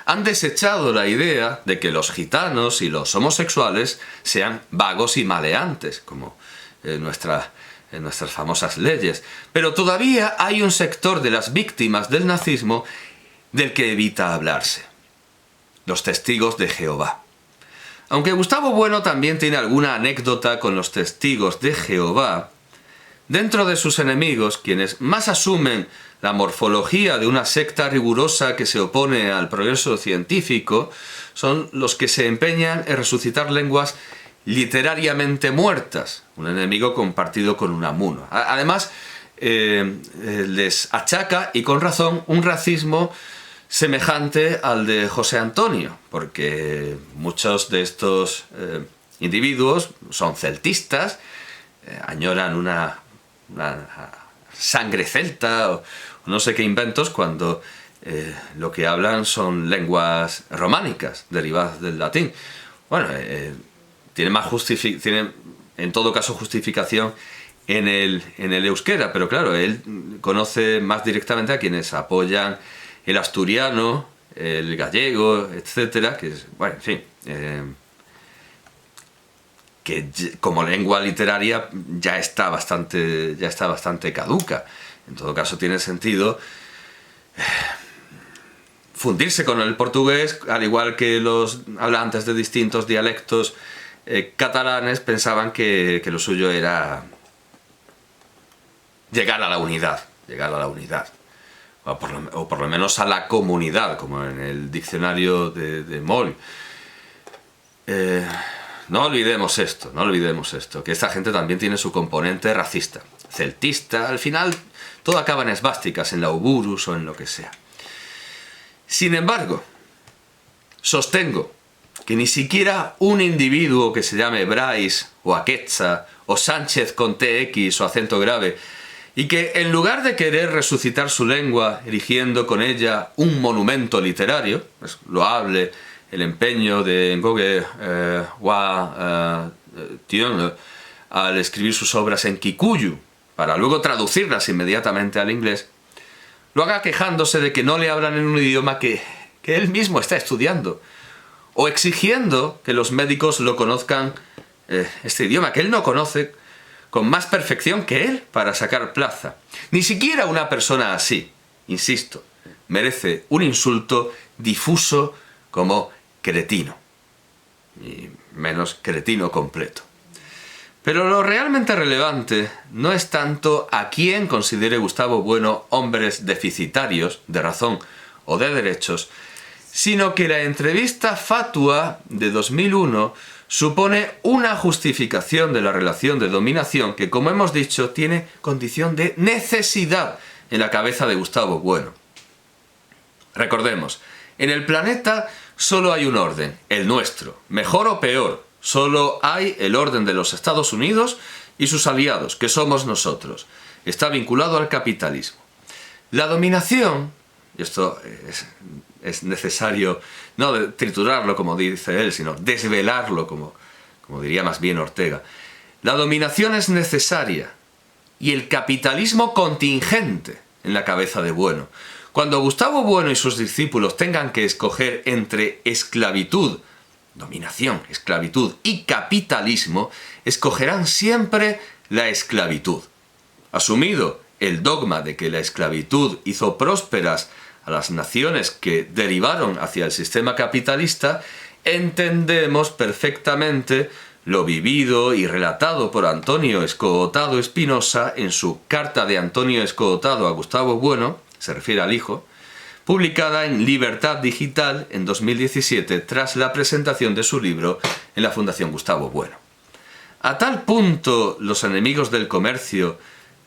han desechado la idea de que los gitanos y los homosexuales sean vagos y maleantes, como en nuestras famosas leyes. Pero todavía hay un sector de las víctimas del nazismo del que evita hablarse: los testigos de Jehová. Aunque Gustavo Bueno también tiene alguna anécdota con los testigos de Jehová, dentro de sus enemigos, quienes más asumen la morfología de una secta rigurosa que se opone al progreso científico, son los que se empeñan en resucitar lenguas literariamente muertas, un enemigo compartido con Unamuno. Además, les achaca, y con razón, un racismo semejante al de José Antonio, porque muchos de estos individuos son celtistas, añoran una sangre celta o no sé qué inventos, cuando lo que hablan son lenguas románicas derivadas del latín. Bueno, tiene en todo caso justificación en el euskera, pero claro, él conoce más directamente a quienes apoyan el asturiano, el gallego, etcétera, que es, bueno, en fin, que como lengua literaria ya está bastante caduca. En todo caso, tiene sentido fundirse con el portugués, al igual que los hablantes de distintos dialectos catalanes pensaban que lo suyo era llegar a la unidad, o por lo menos a la comunidad, como en el diccionario de Moll. No olvidemos esto, que esta gente también tiene su componente racista, celtista. Al final todo acaba en esvásticas, en la Ouburus o en lo que sea. Sin embargo, sostengo que ni siquiera un individuo que se llame Bryce o Aquetza o Sánchez con TX o acento grave, y que en lugar de querer resucitar su lengua erigiendo con ella un monumento literario, es loable el empeño de Ngoge Wa Tion al escribir sus obras en Kikuyu, para luego traducirlas inmediatamente al inglés, lo haga quejándose de que no le hablan en un idioma que él mismo está estudiando, o exigiendo que los médicos lo conozcan, este idioma que él no conoce, con más perfección que él para sacar plaza. Ni siquiera una persona así, insisto, merece un insulto difuso como cretino, y menos cretino completo. Pero lo realmente relevante no es tanto a quién considere Gustavo Bueno hombres deficitarios de razón o de derechos, sino que la entrevista fatua de 2001 supone una justificación de la relación de dominación que, como hemos dicho, tiene condición de necesidad en la cabeza de Gustavo Bueno. Recordemos, en el planeta solo hay un orden, el nuestro, mejor o peor. Solo hay el orden de los Estados Unidos y sus aliados, que somos nosotros. Está vinculado al capitalismo. La dominación, y esto es necesario no triturarlo como dice él, sino desvelarlo como diría más bien Ortega. La dominación es necesaria y el capitalismo contingente en la cabeza de Bueno. Cuando Gustavo Bueno y sus discípulos tengan que escoger entre esclavitud, dominación, esclavitud y capitalismo, escogerán siempre la esclavitud. Asumido el dogma de que la esclavitud hizo prósperas a las naciones que derivaron hacia el sistema capitalista, entendemos perfectamente lo vivido y relatado por Antonio Escootado Espinosa en su Carta de Antonio Escootado a Gustavo Bueno, se refiere al hijo, publicada en Libertad Digital en 2017 tras la presentación de su libro en la Fundación Gustavo Bueno. A tal punto los enemigos del comercio,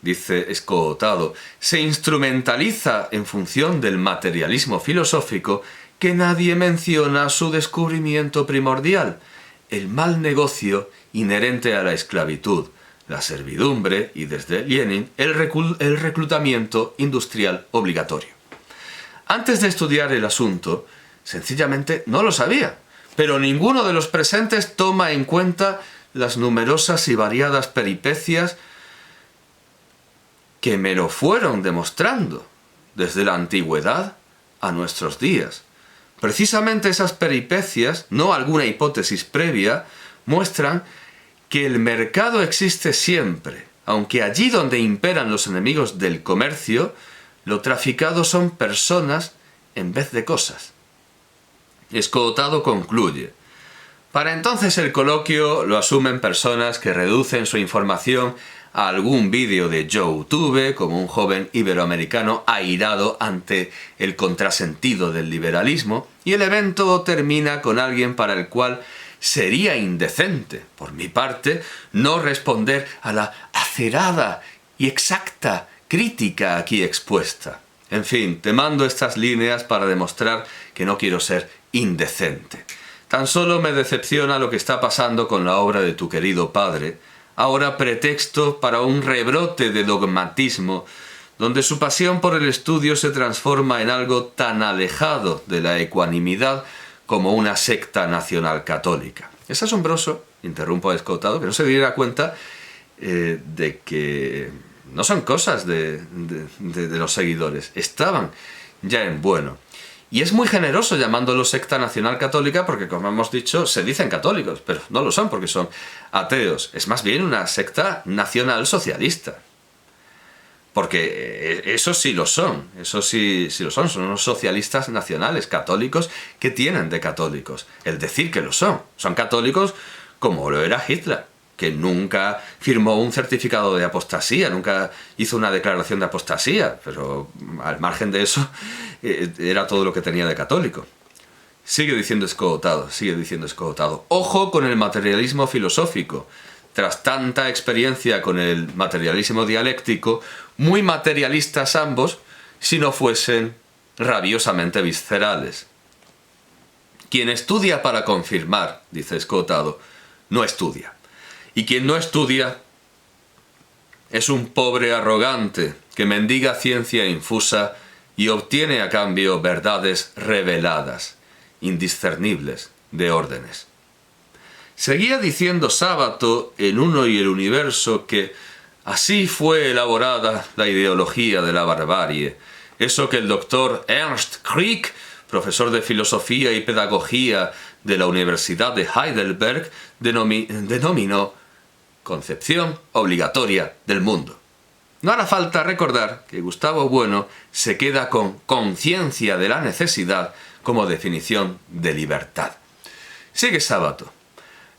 dice Escootado, se instrumentaliza en función del materialismo filosófico que nadie menciona su descubrimiento primordial, el mal negocio inherente a la esclavitud, la servidumbre y, desde Lenin, el reclutamiento industrial obligatorio. Antes de estudiar el asunto, sencillamente no lo sabía, pero ninguno de los presentes toma en cuenta las numerosas y variadas peripecias que me lo fueron demostrando desde la antigüedad a nuestros días. Precisamente esas peripecias, no alguna hipótesis previa, muestran que el mercado existe siempre, aunque allí donde imperan los enemigos del comercio, lo traficado son personas en vez de cosas. Escotado concluye: para entonces el coloquio lo asumen personas que reducen su información a algún vídeo de YouTube, como un joven iberoamericano airado ante el contrasentido del liberalismo, y el evento termina con alguien para el cual sería indecente, por mi parte, no responder a la acerada y exacta crítica aquí expuesta. En fin, te mando estas líneas para demostrar que no quiero ser indecente. Tan solo me decepciona lo que está pasando con la obra de tu querido padre, ahora pretexto para un rebrote de dogmatismo, donde su pasión por el estudio se transforma en algo tan alejado de la ecuanimidad como una secta nacional católica. Es asombroso, interrumpo a Escotado, que no se diera cuenta de que no son cosas de los seguidores, estaban ya en bueno. Y es muy generoso llamándolo secta nacional católica porque, como hemos dicho, se dicen católicos, pero no lo son porque son ateos. Es más bien una secta nacional socialista. Porque eso sí lo son, son unos socialistas nacionales, católicos, que tienen de católicos. El decir que lo son católicos como lo era Hitler, que nunca firmó un certificado de apostasía, nunca hizo una declaración de apostasía, pero al margen de eso era todo lo que tenía de católico. Sigue diciendo Escotado. Ojo con el materialismo filosófico. Tras tanta experiencia con el materialismo dialéctico, muy materialistas ambos, si no fuesen rabiosamente viscerales. Quien estudia para confirmar, dice Escotado, no estudia. Y quien no estudia es un pobre arrogante que mendiga ciencia infusa y obtiene a cambio verdades reveladas, indiscernibles de órdenes. Seguía diciendo Sábato en Uno y el Universo que así fue elaborada la ideología de la barbarie, eso que el doctor Ernst Krieg, profesor de filosofía y pedagogía de la Universidad de Heidelberg, denominó concepción obligatoria del mundo. No hará falta recordar que Gustavo Bueno se queda con conciencia de la necesidad como definición de libertad. Sigue Sábato.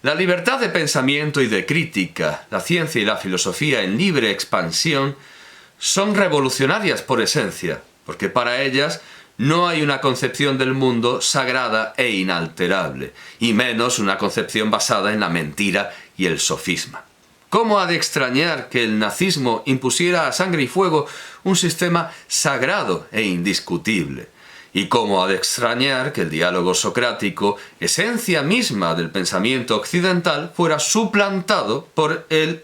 La libertad de pensamiento y de crítica, la ciencia y la filosofía en libre expansión son revolucionarias por esencia, porque para ellas no hay una concepción del mundo sagrada e inalterable, y menos una concepción basada en la mentira y el sofisma. ¿Cómo ha de extrañar que el nazismo impusiera a sangre y fuego un sistema sagrado e indiscutible? ¿Y cómo ha de extrañar que el diálogo socrático, esencia misma del pensamiento occidental, fuera suplantado por el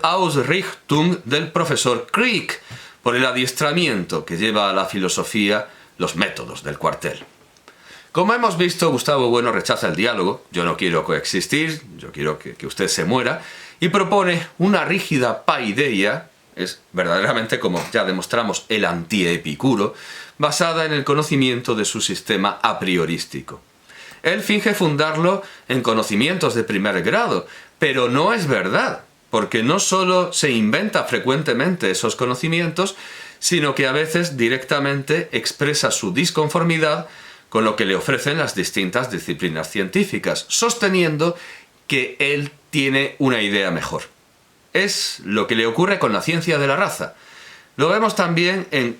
Ausrichtung del profesor Krieg, por el adiestramiento que lleva a la filosofía los métodos del cuartel? Como hemos visto, Gustavo Bueno rechaza el diálogo, yo no quiero coexistir, yo quiero que usted se muera, y propone una rígida paideia, es verdaderamente, como ya demostramos, el antiepicuro, basada en el conocimiento de su sistema a priorístico. Él finge fundarlo en conocimientos de primer grado, pero no es verdad, porque no solo se inventa frecuentemente esos conocimientos, sino que a veces directamente expresa su disconformidad con lo que le ofrecen las distintas disciplinas científicas, sosteniendo que él tiene una idea mejor. Es lo que le ocurre con la ciencia de la raza. Lo vemos también en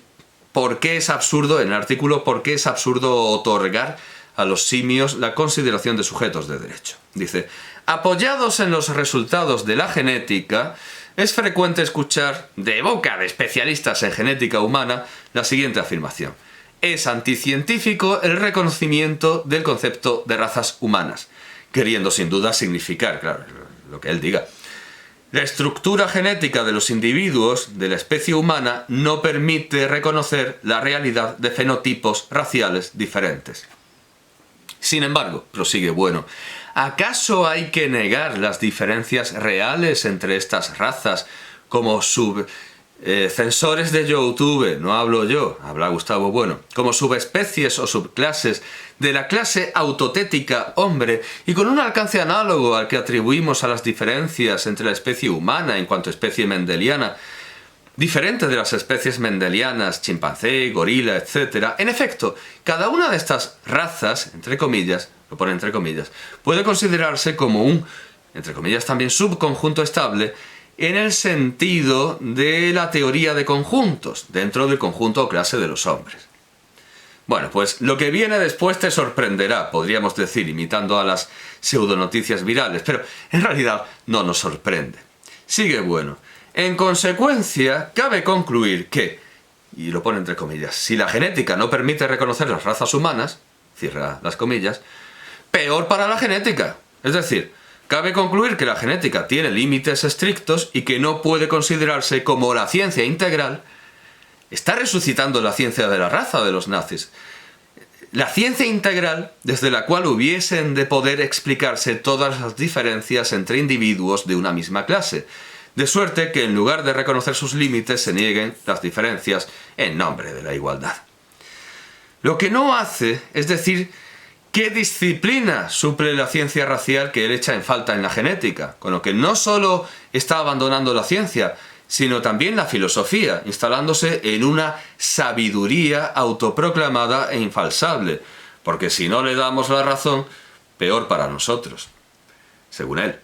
en el artículo ¿Por qué es absurdo otorgar a los simios la consideración de sujetos de derecho? Dice: apoyados en los resultados de la genética, es frecuente escuchar de boca de especialistas en genética humana la siguiente afirmación: es anticientífico el reconocimiento del concepto de razas humanas, queriendo sin duda significar, claro, lo que él diga. La estructura genética de los individuos de la especie humana no permite reconocer la realidad de fenotipos raciales diferentes. Sin embargo, prosigue Bueno, ¿acaso hay que negar las diferencias reales entre estas razas como censores de YouTube, no hablo yo, habla Gustavo Bueno, como subespecies o subclases de la clase autotética hombre y con un alcance análogo al que atribuimos a las diferencias entre la especie humana en cuanto a especie mendeliana, diferente de las especies mendelianas, chimpancé, gorila, etc. En efecto, cada una de estas razas, entre comillas, lo pone entre comillas, puede considerarse como un, entre comillas también, subconjunto estable en el sentido de la teoría de conjuntos, dentro del conjunto o clase de los hombres. Bueno, pues lo que viene después te sorprenderá, podríamos decir, imitando a las pseudonoticias virales, pero en realidad no nos sorprende. Sigue Bueno. En consecuencia, cabe concluir que, y lo pone entre comillas, si la genética no permite reconocer las razas humanas, cierra las comillas, peor para la genética. Es decir, cabe concluir que la genética tiene límites estrictos y que no puede considerarse como la ciencia integral. Está resucitando la ciencia de la raza de los nazis. La ciencia integral desde la cual hubiesen de poder explicarse todas las diferencias entre individuos de una misma clase. De suerte que en lugar de reconocer sus límites se nieguen las diferencias en nombre de la igualdad. Lo que no hace es decir qué disciplina suple la ciencia racial que él echa en falta en la genética, con lo que no solo está abandonando la ciencia, sino también la filosofía, instalándose en una sabiduría autoproclamada e infalsable, porque si no le damos la razón, peor para nosotros, según él.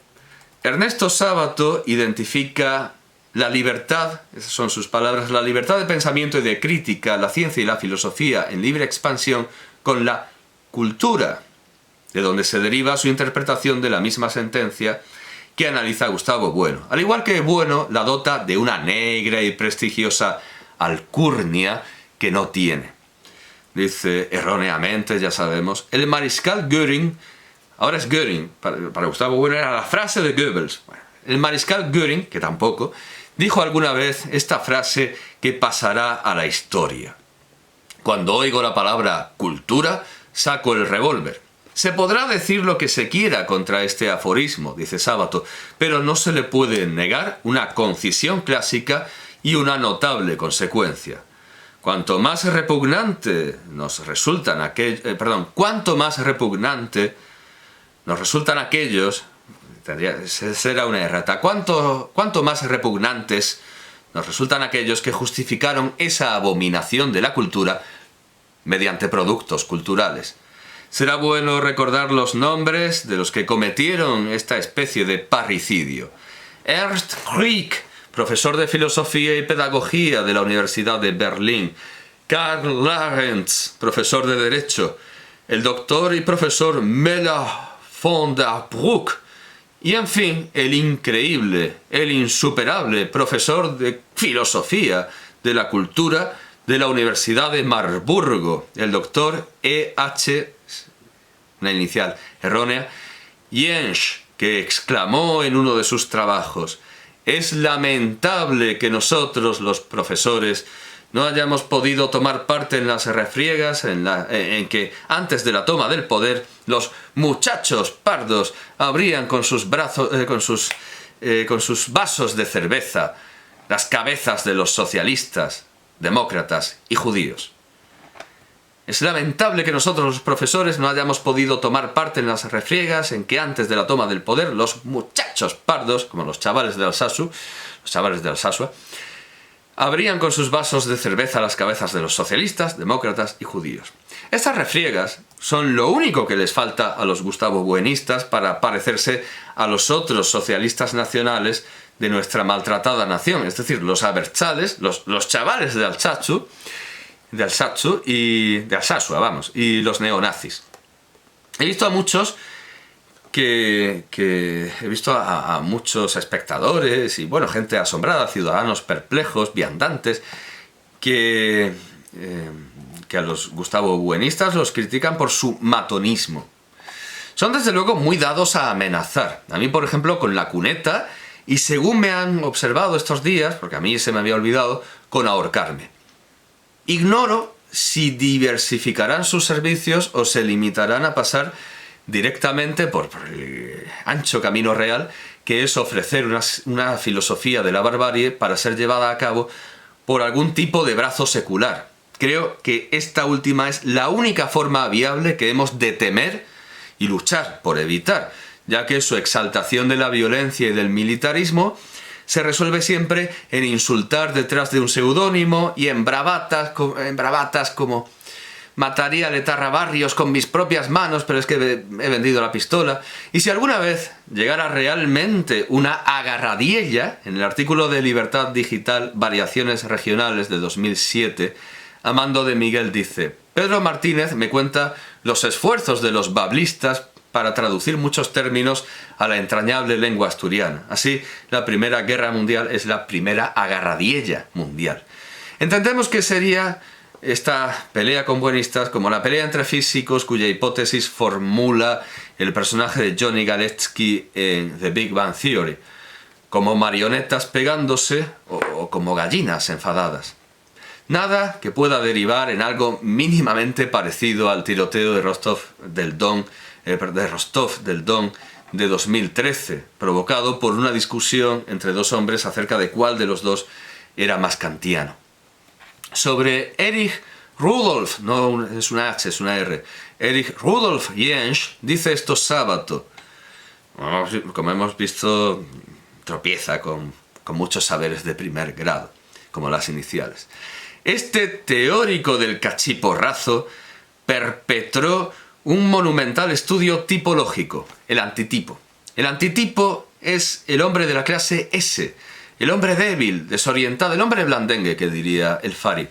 Ernesto Sábato identifica la libertad, esas son sus palabras, la libertad de pensamiento y de crítica, la ciencia y la filosofía en libre expansión con la cultura, de donde se deriva su interpretación de la misma sentencia que analiza Gustavo Bueno. Al igual que Bueno la dota de una negra y prestigiosa alcurnia que no tiene. Dice erróneamente, ya sabemos, el mariscal Göring, ahora es Göring, para Gustavo Bueno era la frase de Goebbels. Bueno, el mariscal Göring, que tampoco, dijo alguna vez esta frase que pasará a la historia. Cuando oigo la palabra cultura, saco el revólver. Se podrá decir lo que se quiera contra este aforismo, dice Sábato, pero no se le puede negar una concisión clásica y una notable consecuencia. Cuanto más repugnante nos resultan aquellos, será una errata, cuanto más repugnantes nos resultan aquellos que justificaron esa abominación de la cultura mediante productos culturales. Será bueno recordar los nombres de los que cometieron esta especie de parricidio. Ernst Krieg, profesor de Filosofía y Pedagogía de la Universidad de Berlín. Karl Lagerfeld, profesor de Derecho. El doctor y profesor Müller von der Bruck. Y en fin, el increíble, el insuperable profesor de Filosofía de la Cultura de la Universidad de Marburgo, el doctor E.H., una inicial errónea, Jensch, que exclamó en uno de sus trabajos: es lamentable que nosotros, los profesores, no hayamos podido tomar parte en las refriegas en que, antes de la toma del poder, los muchachos pardos abrían con sus vasos de cerveza las cabezas de los socialistas, demócratas y judíos. Es lamentable que nosotros los profesores no hayamos podido tomar parte en las refriegas en que antes de la toma del poder los muchachos pardos, como los chavales de Alsasua, abrían con sus vasos de cerveza las cabezas de los socialistas, demócratas y judíos. Estas refriegas son lo único que les falta a los Gustavo Buenistas para parecerse a los otros socialistas nacionales de nuestra maltratada nación, es decir, los abertzales, los chavales de Alsasua y los neonazis. He visto a muchos a muchos espectadores y bueno, gente asombrada, ciudadanos perplejos, viandantes, que a los Gustavo Buenistas los critican por su matonismo. Son desde luego muy dados a amenazar. A mí, por ejemplo, con la cuneta, y según me han observado estos días, porque a mí se me había olvidado, con ahorcarme. Ignoro si diversificarán sus servicios o se limitarán a pasar directamente por el ancho camino real que es ofrecer una filosofía de la barbarie para ser llevada a cabo por algún tipo de brazo secular. Creo que esta última es la única forma viable que hemos de temer y luchar por evitar, ya que su exaltación de la violencia y del militarismo se resuelve siempre en insultar detrás de un seudónimo y en bravatas como mataría a Letarra Barrios con mis propias manos, pero es que he vendido la pistola. Y si alguna vez llegara realmente una agarradiella, en el artículo de Libertad Digital Variaciones Regionales de 2007, a mando de Miguel dice: Pedro Martínez me cuenta los esfuerzos de los bablistas para traducir muchos términos a la entrañable lengua asturiana. Así, la Primera Guerra Mundial es la primera agarradiella mundial. Entendemos que sería esta pelea con buenistas como la pelea entre físicos cuya hipótesis formula el personaje de Johnny Galetsky en The Big Bang Theory, como marionetas pegándose o como gallinas enfadadas. Nada que pueda derivar en algo mínimamente parecido al tiroteo de Rostov del Don de 2013, provocado por una discusión entre dos hombres acerca de cuál de los dos era más kantiano. Sobre Erich Rudolf, no es una H, es una R, Erich Rudolf Jentsch dice esto sábado. Como hemos visto, tropieza con muchos saberes de primer grado, como las iniciales. Este teórico del cachiporrazo perpetró un monumental estudio tipológico, el antitipo. El antitipo es el hombre de la clase S, el hombre débil, desorientado, el hombre blandengue, que diría el Fari.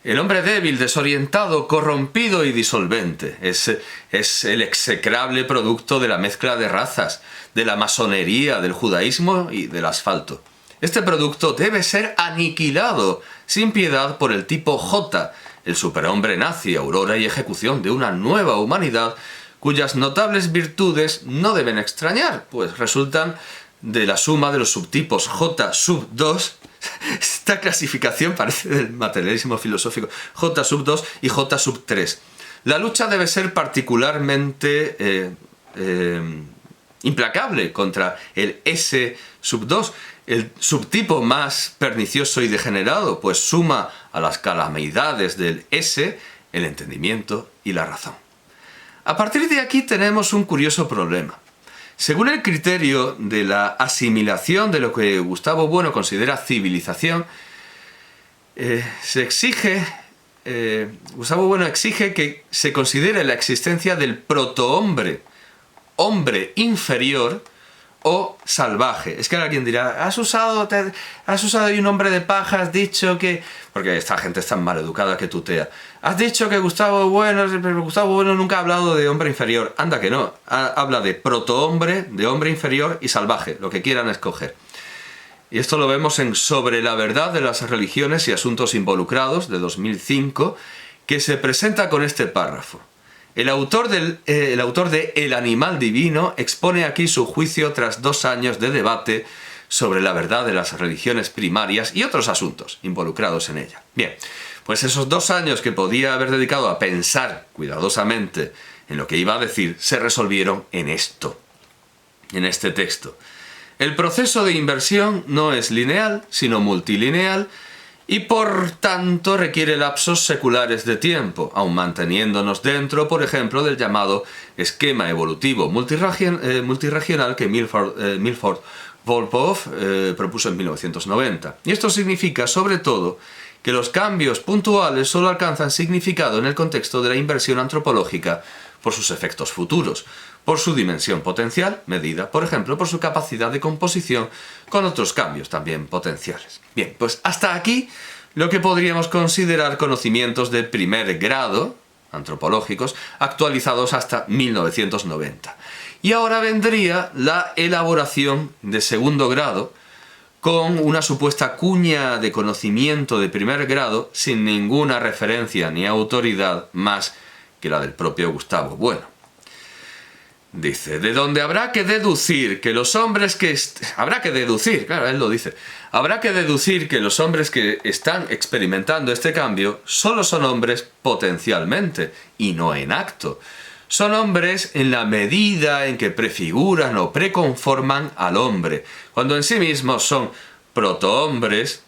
El hombre débil, desorientado, corrompido y disolvente. Es el execrable producto de la mezcla de razas, de la masonería, del judaísmo y del asfalto. Este producto debe ser aniquilado sin piedad por el tipo J, el superhombre nazi, aurora y ejecución de una nueva humanidad cuyas notables virtudes no deben extrañar, pues resultan de la suma de los subtipos J sub 2, esta clasificación parece del materialismo filosófico, J sub 2 y J sub 3. La lucha debe ser particularmente implacable contra el S sub 2, el subtipo más pernicioso y degenerado, pues suma a las calamidades del S el entendimiento y la razón. A partir de aquí tenemos un curioso problema. Según el criterio de la asimilación de lo que Gustavo Bueno considera civilización, Gustavo Bueno exige que se considere la existencia del protohombre, hombre inferior o salvaje. Es que alguien dirá, has usado ahí un hombre de paja, has dicho que... Porque esta gente es tan maleducada que tutea. Has dicho que Gustavo Bueno, pero Gustavo Bueno nunca ha hablado de hombre inferior. Anda que no. Habla de protohombre, de hombre inferior y salvaje, lo que quieran escoger. Y esto lo vemos en Sobre la verdad de las religiones y asuntos involucrados, de 2005, que se presenta con este párrafo. El autor de El animal divino expone aquí su juicio tras 2 años de debate sobre la verdad de las religiones primarias y otros asuntos involucrados en ella. Bien, pues esos 2 años que podía haber dedicado a pensar cuidadosamente en lo que iba a decir, se resolvieron en esto, en este texto. El proceso de inversión no es lineal, sino multilineal, y por tanto requiere lapsos seculares de tiempo, aun manteniéndonos dentro, por ejemplo, del llamado esquema evolutivo multirregional que Milford Volpov propuso en 1990. Y esto significa, sobre todo, que los cambios puntuales solo alcanzan significado en el contexto de la inversión antropológica por sus efectos futuros, por su dimensión potencial, medida, por ejemplo, por su capacidad de composición con otros cambios también potenciales. Bien, pues hasta aquí lo que podríamos considerar conocimientos de primer grado, antropológicos, actualizados hasta 1990. Y ahora vendría la elaboración de segundo grado, con una supuesta cuña de conocimiento de primer grado sin ninguna referencia ni autoridad más que la del propio Gustavo Bueno. Dice, de donde habrá que deducir que los hombres que... Habrá que deducir, claro, él lo dice. Habrá que deducir que los hombres que están experimentando este cambio solo son hombres potencialmente y no en acto. Son hombres en la medida en que prefiguran o preconforman al hombre, cuando en sí mismos son protohombres,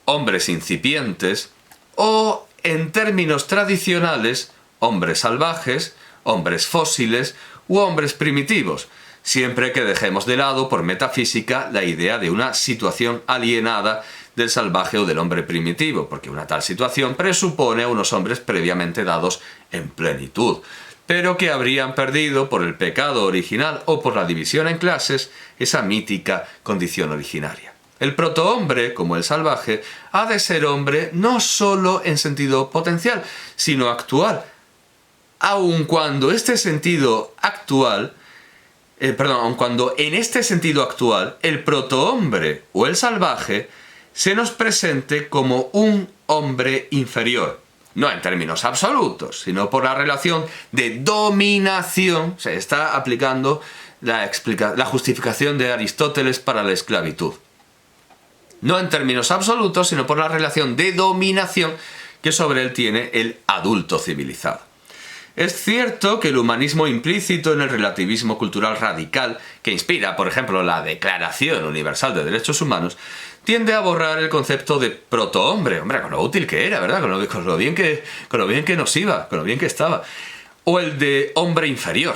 hombres incipientes o, en términos tradicionales, hombres salvajes, hombres fósiles u hombres primitivos, siempre que dejemos de lado por metafísica la idea de una situación alienada del salvaje o del hombre primitivo, porque una tal situación presupone a unos hombres previamente dados en plenitud, pero que habrían perdido por el pecado original o por la división en clases esa mítica condición originaria. El protohombre, como el salvaje, ha de ser hombre no solo en sentido potencial, sino actual, aun cuando en este sentido actual el protohombre o el salvaje se nos presente como un hombre inferior, no en términos absolutos, sino por la relación de dominación. Se está aplicando la justificación de Aristóteles para la esclavitud. No en términos absolutos, sino por la relación de dominación que sobre él tiene el adulto civilizado. Es cierto que el humanismo implícito en el relativismo cultural radical, que inspira, por ejemplo, la Declaración Universal de Derechos Humanos, tiende a borrar el concepto de protohombre, hombre, con lo útil que era, ¿verdad? Con lo bien que nos iba, con lo bien que estaba. O el de hombre inferior.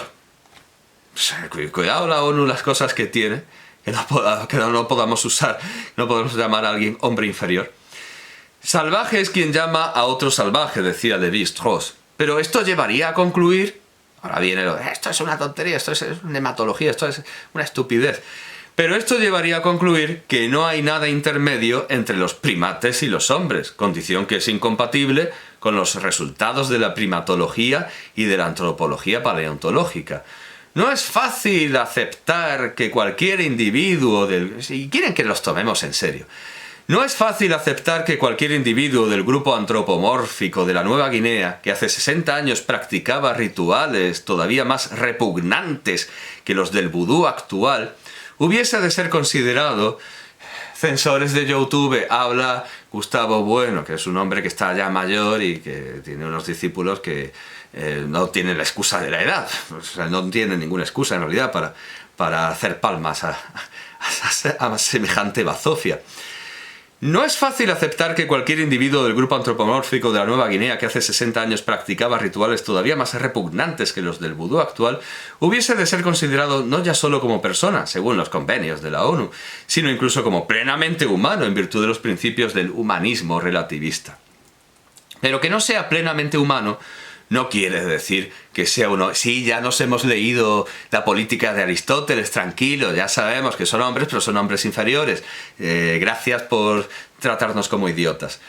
Cuidado la ONU, las cosas que tiene, que no podamos usar, no podemos llamar a alguien hombre inferior. Salvaje es quien llama a otro salvaje, decía Lévi-Strauss. Pero esto llevaría a concluir, ahora viene esto es una tontería, esto es una hematología, esto es una estupidez. Pero esto llevaría a concluir que no hay nada intermedio entre los primates y los hombres, condición que es incompatible con los resultados de la primatología y de la antropología paleontológica. No es fácil aceptar que cualquier individuo si quieren que los tomemos en serio, no es fácil aceptar que cualquier individuo del grupo antropomórfico de la Nueva Guinea, que hace 60 años practicaba rituales todavía más repugnantes que los del vudú actual, hubiese de ser considerado. Censores de YouTube, habla Gustavo Bueno, que es un hombre que está ya mayor y que tiene unos discípulos que no tienen la excusa de la edad. O sea, no tienen ninguna excusa en realidad para hacer palmas a semejante bazofia. No es fácil aceptar que cualquier individuo del grupo antropomórfico de la Nueva Guinea que hace 60 años practicaba rituales todavía más repugnantes que los del vudú actual hubiese de ser considerado no ya solo como persona, según los convenios de la ONU, sino incluso como plenamente humano en virtud de los principios del humanismo relativista. Pero que no sea plenamente humano no quiere decir que sea uno. Sí, ya nos hemos leído la política de Aristóteles, tranquilo, ya sabemos que son hombres, pero son hombres inferiores. Gracias por tratarnos como idiotas.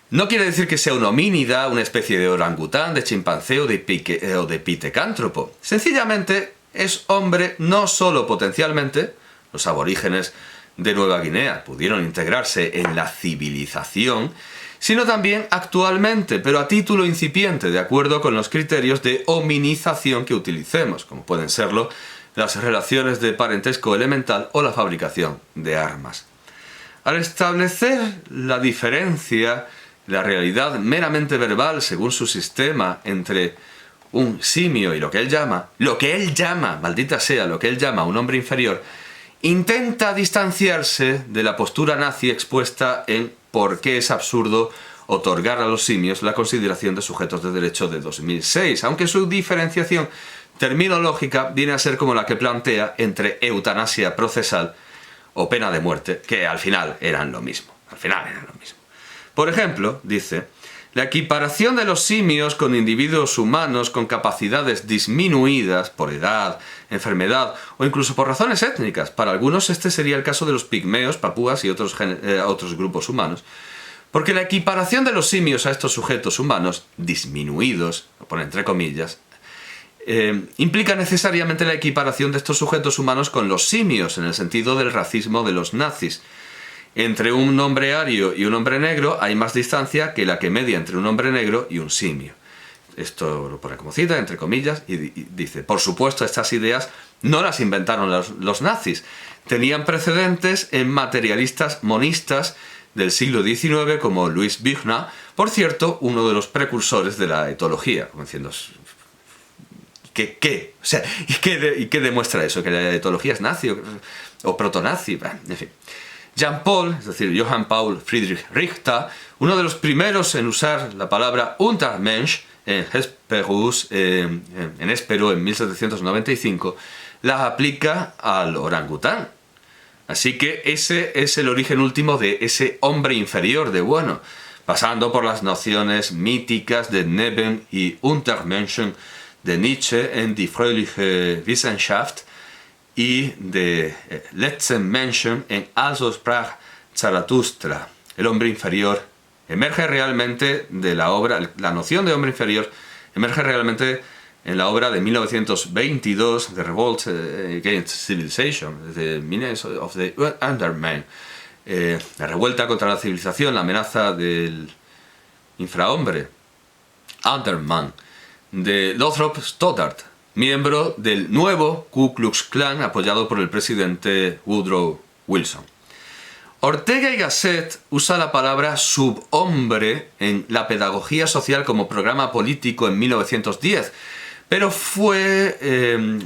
No quiere decir que sea un homínida, una especie de orangután, de chimpancé o de pitecántropo. Sencillamente es hombre no solo potencialmente. Los aborígenes de Nueva Guinea pudieron integrarse en la civilización, sino también actualmente, pero a título incipiente, de acuerdo con los criterios de hominización que utilicemos, como pueden serlo las relaciones de parentesco elemental o la fabricación de armas. Al establecer la diferencia, la realidad meramente verbal según su sistema entre un simio y lo que él llama, maldita sea, lo que él llama un hombre inferior, intenta distanciarse de la postura nazi expuesta en ¿Por qué es absurdo otorgar a los simios la consideración de sujetos de derecho de 2006? Aunque su diferenciación terminológica viene a ser como la que plantea entre eutanasia procesal o pena de muerte, que al final eran lo mismo. Por ejemplo, dice, la equiparación de los simios con individuos humanos con capacidades disminuidas por edad, enfermedad o incluso por razones étnicas. Para algunos este sería el caso de los pigmeos, papúas y otros grupos humanos. Porque la equiparación de los simios a estos sujetos humanos, disminuidos, lo pone entre comillas, implica necesariamente la equiparación de estos sujetos humanos con los simios, en el sentido del racismo de los nazis. Entre un hombre ario y un hombre negro hay más distancia que la que media entre un hombre negro y un simio. Esto lo pone como cita, entre comillas, y dice, por supuesto, estas ideas no las inventaron los nazis. Tenían precedentes en materialistas monistas del siglo XIX como Louis Buchna, por cierto, uno de los precursores de la etología, como diciendo, ¿qué? O sea, ¿y qué demuestra eso? ¿Que la etología es nazi o protonazi? En fin. Jean Paul, es decir, Johann Paul Friedrich Richter, uno de los primeros en usar la palabra Untermensch en Hesperus, en Hespero, en 1795, la aplica al orangután. Así que ese es el origen último de ese hombre inferior de bueno, pasando por las nociones míticas de Neben y Untermenschen de Nietzsche en Die Fröhliche Wissenschaft y de Letzten en Also sprach Zarathustra. El hombre inferior emerge realmente de la obra, la noción de hombre inferior emerge realmente en la obra de 1922, The Revolt Against Civilization, The Menace of the Underman, la revuelta contra la civilización, la amenaza del infrahombre, Underman, de Lothrop Stoddard, miembro del nuevo Ku Klux Klan apoyado por el presidente Woodrow Wilson. Ortega y Gasset usa la palabra subhombre en La pedagogía social como programa político en 1910, pero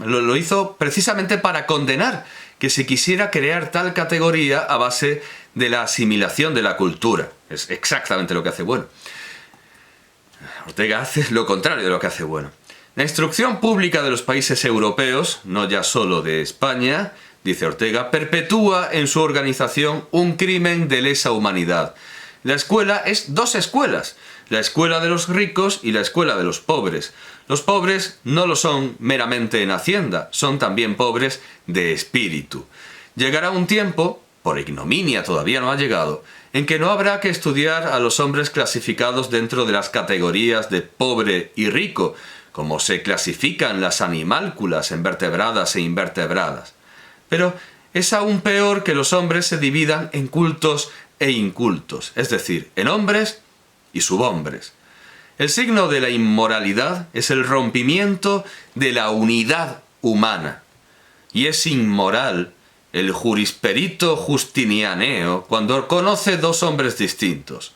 lo hizo precisamente para condenar que se quisiera crear tal categoría a base de la asimilación de la cultura. Es exactamente lo que hace bueno. Ortega hace lo contrario de lo que hace bueno. La instrucción pública de los países europeos, no ya solo de España, dice Ortega, perpetúa en su organización un crimen de lesa humanidad. La escuela es dos escuelas, la escuela de los ricos y la escuela de los pobres. Los pobres no lo son meramente en Hacienda, son también pobres de espíritu. Llegará un tiempo, por ignominia todavía no ha llegado, en que no habrá que estudiar a los hombres clasificados dentro de las categorías de pobre y rico, como se clasifican las animálculas en vertebradas e invertebradas. Pero es aún peor que los hombres se dividan en cultos e incultos, es decir, en hombres y subhombres. El signo de la inmoralidad es el rompimiento de la unidad humana. Y es inmoral el jurisperito justinianeo cuando conoce dos hombres distintos,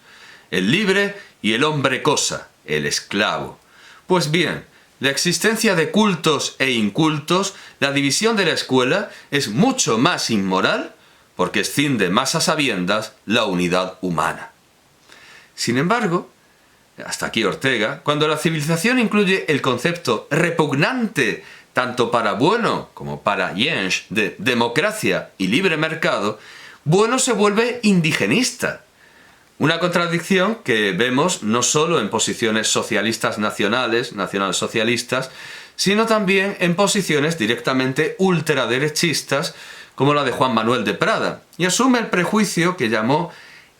el libre y el hombre cosa, el esclavo. Pues bien, la existencia de cultos e incultos, la división de la escuela, es mucho más inmoral porque escinde más a sabiendas la unidad humana. Sin embargo, hasta aquí Ortega, cuando la civilización incluye el concepto repugnante tanto para Bueno como para Jens de democracia y libre mercado, Bueno se vuelve indigenista. Una contradicción que vemos no solo en posiciones socialistas nacionales, nacionalsocialistas, sino también en posiciones directamente ultraderechistas como la de Juan Manuel de Prada, y asume el prejuicio que llamó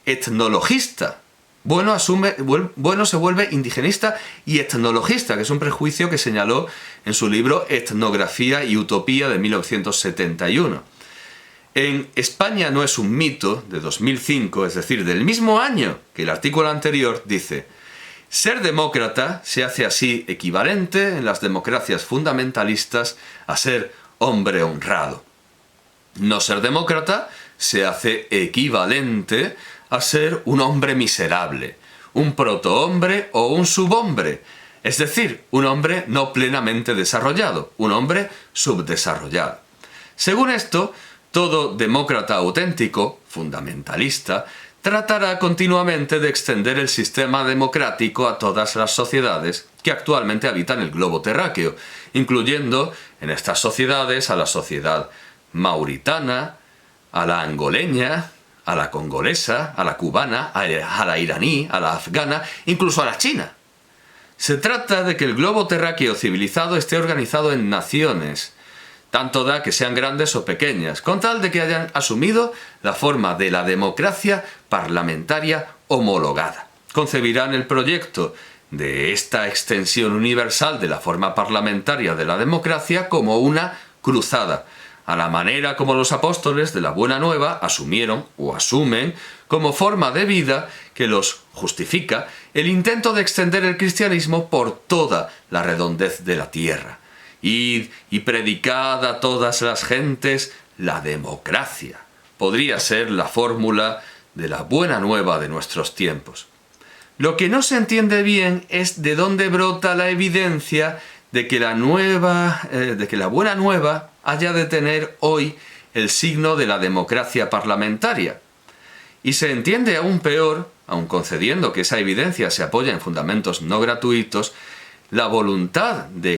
etnologista. Bueno se vuelve indigenista y etnologista, que es un prejuicio que señaló en su libro Etnografía y Utopía de 1971. En España no es un mito, de 2005, es decir, del mismo año que el artículo anterior, dice: ser demócrata se hace así equivalente en las democracias fundamentalistas a ser hombre honrado. No ser demócrata se hace equivalente a ser un hombre miserable, un protohombre o un subhombre, es decir, un hombre no plenamente desarrollado, un hombre subdesarrollado. Según esto, todo demócrata auténtico, fundamentalista, tratará continuamente de extender el sistema democrático a todas las sociedades que actualmente habitan el globo terráqueo, incluyendo en estas sociedades a la sociedad mauritana, a la angoleña, a la congolesa, a la cubana, a la iraní, a la afgana, incluso a la china. Se trata de que el globo terráqueo civilizado esté organizado en naciones, tanto da que sean grandes o pequeñas, con tal de que hayan asumido la forma de la democracia parlamentaria homologada. Concebirán el proyecto de esta extensión universal de la forma parlamentaria de la democracia como una cruzada, a la manera como los apóstoles de la Buena Nueva asumieron o asumen como forma de vida que los justifica el intento de extender el cristianismo por toda la redondez de la tierra. Id y predicad a todas las gentes la democracia. Podría ser la fórmula de la Buena Nueva de nuestros tiempos. Lo que no se entiende bien es de dónde brota la evidencia de que la buena nueva haya de tener hoy el signo de la democracia parlamentaria. Y se entiende aún peor, aun concediendo que esa evidencia se apoya en fundamentos no gratuitos, la voluntad de